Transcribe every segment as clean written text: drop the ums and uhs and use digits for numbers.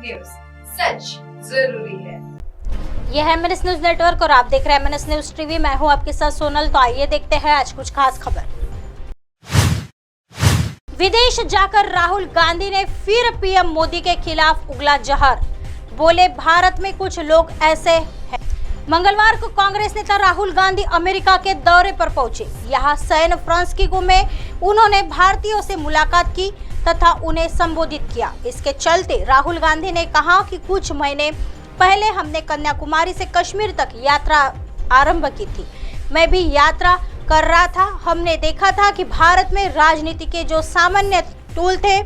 News, सच जरूरी है। यह है MNS न्यूज नेटवर्क और आप देख रहे हैं MNS न्यूज टीवी। मैं हूं आपके साथ सोनल। तो आइए देखते हैं आज कुछ खास खबर। विदेश जाकर राहुल गांधी ने फिर पीएम मोदी के खिलाफ उगला जहर। बोले भारत में कुछ लोग ऐसे हैं। मंगलवार को कांग्रेस नेता राहुल गांधी अमेरिका के दौरे पर पहुंचे। यहां सैन फ्रांसिस्को में उन्होंने भारतीयों से मुलाकात की तथा उन्हें संबोधित किया। इसके चलते राहुल गांधी ने कहा कि कुछ महीने पहले हमने कन्याकुमारी से कश्मीर तक यात्रा आरंभ की थी। मैं भी यात्रा कर रहा था। हमने देखा था कि भारत में राजनीति के जो सामान्य टूल थे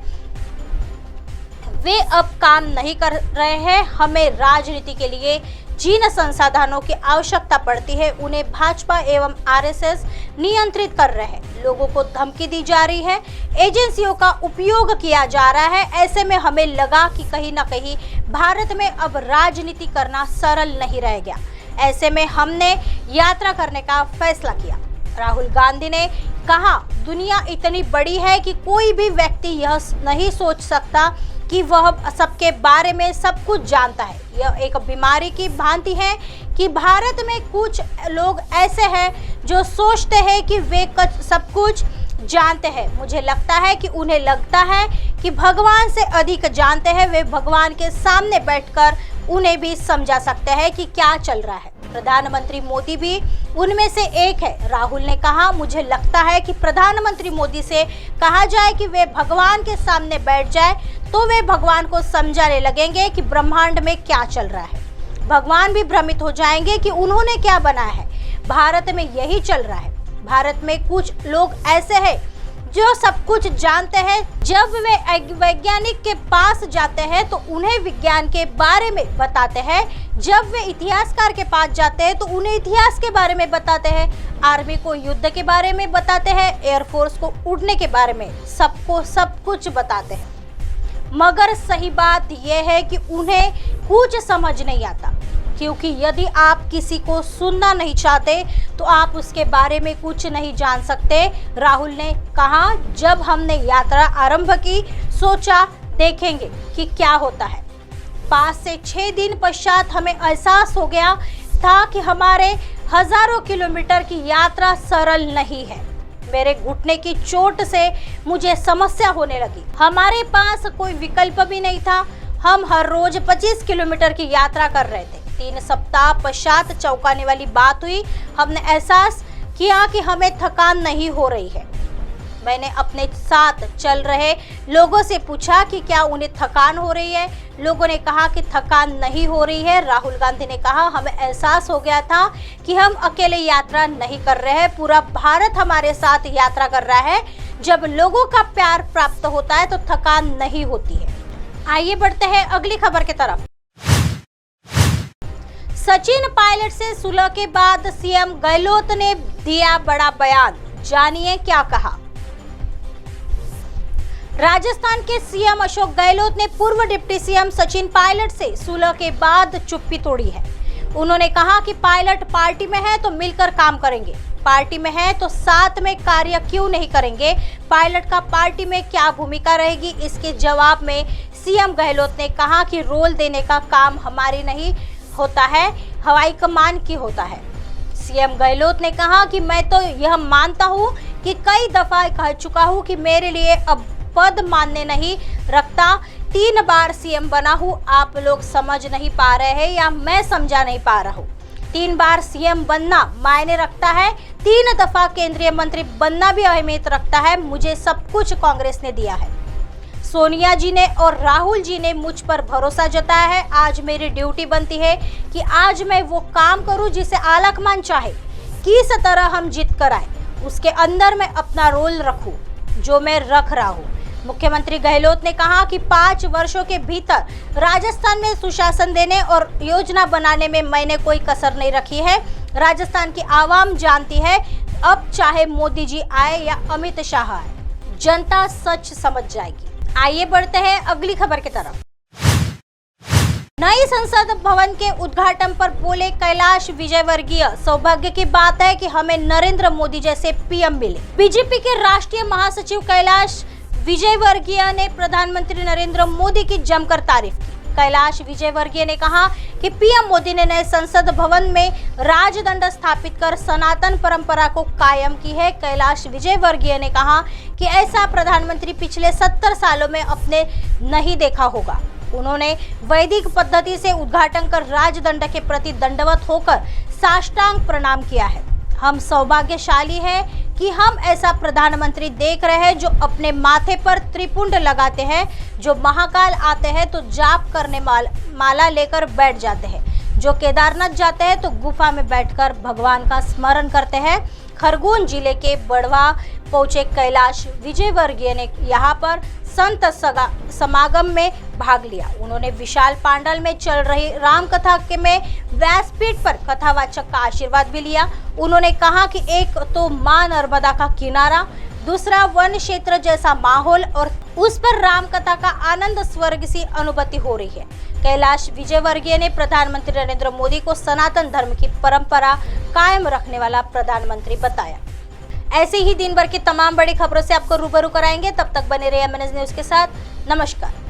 वे अब काम नहीं कर रहे हैं। हमें राजनीति के लिए जिन संसाधनों की आवश्यकता पड़ती है उन्हें भाजपा एवं आरएसएस नियंत्रित कर रहे हैं। लोगों को धमकी दी जा रही है, एजेंसियों का उपयोग किया जा रहा है। ऐसे में हमें लगा कि कहीं ना कहीं भारत में अब राजनीति करना सरल नहीं रह गया। ऐसे में हमने यात्रा करने का फैसला किया। राहुल गांधी ने कहा, दुनिया इतनी बड़ी है कि कोई भी व्यक्ति यह नहीं सोच सकता कि वह सबके बारे में सब कुछ जानता है। यह एक बीमारी की भांति है कि भारत में कुछ लोग ऐसे हैं जो सोचते हैं कि वे सब कुछ जानते हैं। मुझे लगता है कि उन्हें लगता है कि भगवान से अधिक जानते हैं। वे भगवान के सामने बैठकर उन्हें भी समझा सकते हैं कि क्या चल रहा है। प्रधानमंत्री मोदी भी उनमें से एक है। राहुल ने कहा, मुझे लगता है कि प्रधानमंत्री मोदी से कहा जाए कि वे भगवान के सामने बैठ जाए तो वे भगवान को समझाने लगेंगे कि ब्रह्मांड में क्या चल रहा है। भगवान भी भ्रमित हो जाएंगे कि उन्होंने क्या बनाया है। भारत में यही चल रहा है। भारत में कुछ लोग ऐसे हैं जो सब कुछ जानते हैं। जब वे वैज्ञानिक के पास जाते हैं तो उन्हें विज्ञान के बारे में बताते हैं। जब वे इतिहासकार के पास जाते हैं तो उन्हें इतिहास के बारे में बताते हैं। आर्मी को युद्ध के बारे में बताते हैं। एयरफोर्स को उड़ने के बारे में सबको सब कुछ बताते हैं। मगर सही बात यह है कि उन्हें कुछ समझ नहीं आता, क्योंकि यदि आप किसी को सुनना नहीं चाहते तो आप उसके बारे में कुछ नहीं जान सकते। राहुल ने कहा, जब हमने यात्रा आरंभ की सोचा देखेंगे कि क्या होता है। 5 से 6 दिन पश्चात हमें एहसास हो गया था कि हमारे हजारों किलोमीटर की यात्रा सरल नहीं है। मेरे घुटने की चोट से मुझे समस्या होने लगी। हमारे पास कोई विकल्प भी नहीं था। हम हर रोज 25 किलोमीटर की यात्रा कर रहे थे। 3 सप्ताह पश्चात चौंकाने वाली बात हुई। हमने एहसास किया कि हमें थकान नहीं हो रही है। मैंने अपने साथ चल रहे लोगों से पूछा कि क्या उन्हें थकान हो रही है। लोगों ने कहा कि थकान नहीं हो रही है। राहुल गांधी ने कहा, हमें एहसास हो गया था कि हम अकेले यात्रा नहीं कर रहे हैं, पूरा भारत हमारे साथ यात्रा कर रहा है। जब लोगों का प्यार प्राप्त होता है तो थकान नहीं होती है। आइए बढ़ते हैं अगली खबर की तरफ। सचिन पायलट से सुलह के बाद सीएम गहलोत ने दिया बड़ा बयान। जानिए क्या कहा। राजस्थान के सीएम अशोक गहलोत ने पूर्व डिप्टी सीएम सचिन पायलट से सुलह के बाद चुप्पी तोड़ी है। उन्होंने कहा कि पायलट पार्टी में है तो मिलकर काम करेंगे, पार्टी में है तो साथ में कार्य क्यों नहीं करेंगे। पायलट का पार्टी में क्या भूमिका रहेगी, इसके जवाब में सीएम गहलोत ने कहा कि रोल देने का काम हमारी नहीं होता है, हवाई कमान की होता है। सीएम गहलोत ने कहा कि मैं तो यह मानता हूं कि कई दफा कह चुका हूं कि मेरे लिए अब पद मानने नहीं रखता। 3 बार सीएम बना हूं, आप लोग समझ नहीं पा रहे हैं या मैं समझा नहीं पा रहा हूं। 3 बार सीएम बनना मायने रखता है। 3 दफा केंद्रीय मंत्री बनना भी अहमियत रखता है। मुझे सब कुछ कांग्रेस ने दिया है। सोनिया जी ने और राहुल जी ने मुझ पर भरोसा जताया है। आज मेरी ड्यूटी बनती है कि आज मैं वो काम करूं जिसे आलाकमान चाहे, किस तरह हम जीत कर आए उसके अंदर मैं अपना रोल रखूं जो मैं रख रहा हूं। मुख्यमंत्री गहलोत ने कहा कि 5 वर्षों के भीतर राजस्थान में सुशासन देने और योजना बनाने में मैंने कोई कसर नहीं रखी है। राजस्थान की आवाम जानती है, अब चाहे मोदी जी आए या अमित शाह आए, जनता सच समझ जाएगी। आइए बढ़ते हैं अगली खबर की तरफ। नई संसद भवन के उद्घाटन पर बोले कैलाश विजयवर्गीय, सौभाग्य की बात है कि हमें नरेंद्र मोदी जैसे पीएम मिले। बीजेपी के राष्ट्रीय महासचिव कैलाश विजयवर्गीय ने प्रधानमंत्री नरेंद्र मोदी की जमकर तारीफ की। कैलाश विजयवर्गीय ने कहा कि पीएम मोदी ने नए संसद भवन में राजदंड स्थापित कर सनातन परंपरा को कायम की है। कैलाश विजयवर्गीय ने कहा कि ऐसा प्रधानमंत्री पिछले 70 सालों में अपने नहीं देखा होगा। उन्होंने वैदिक पद्धति से उद्घाटन कर राजदंड के प्रति दंडवत होकर साष्टांग प्रणाम किया है। हम सौभाग्यशाली हैं कि हम ऐसा प्रधानमंत्री देख रहे हैं जो अपने माथे पर त्रिपुंड लगाते हैं, जो महाकाल आते हैं तो जाप करने माला लेकर बैठ जाते हैं, जो केदारनाथ जाते हैं तो गुफा में बैठकर भगवान का स्मरण करते हैं। खरगोन जिले के बड़वा पहुंचे कैलाश विजयवर्गीय ने यहाँ पर संत समागम में भाग लिया। उन्होंने विशाल पांडाल में चल रही राम कथा के में व्यासपीठ पर कथावाचक का आशीर्वाद भी लिया। उन्होंने कहा कि एक तो मां नर्मदा का किनारा, दूसरा वन क्षेत्र जैसा माहौल और उस पर राम कथा का आनंद स्वर्ग सी अनुभूति हो रही है। कैलाश विजयवर्गीय ने प्रधानमंत्री नरेंद्र मोदी को सनातन धर्म की परंपरा कायम रखने वाला प्रधानमंत्री बताया। ऐसे ही दिन भर की तमाम बड़ी खबरों से आपको रूबरू कराएंगे। तब तक बने रहिए MNS न्यूज के साथ। नमस्कार।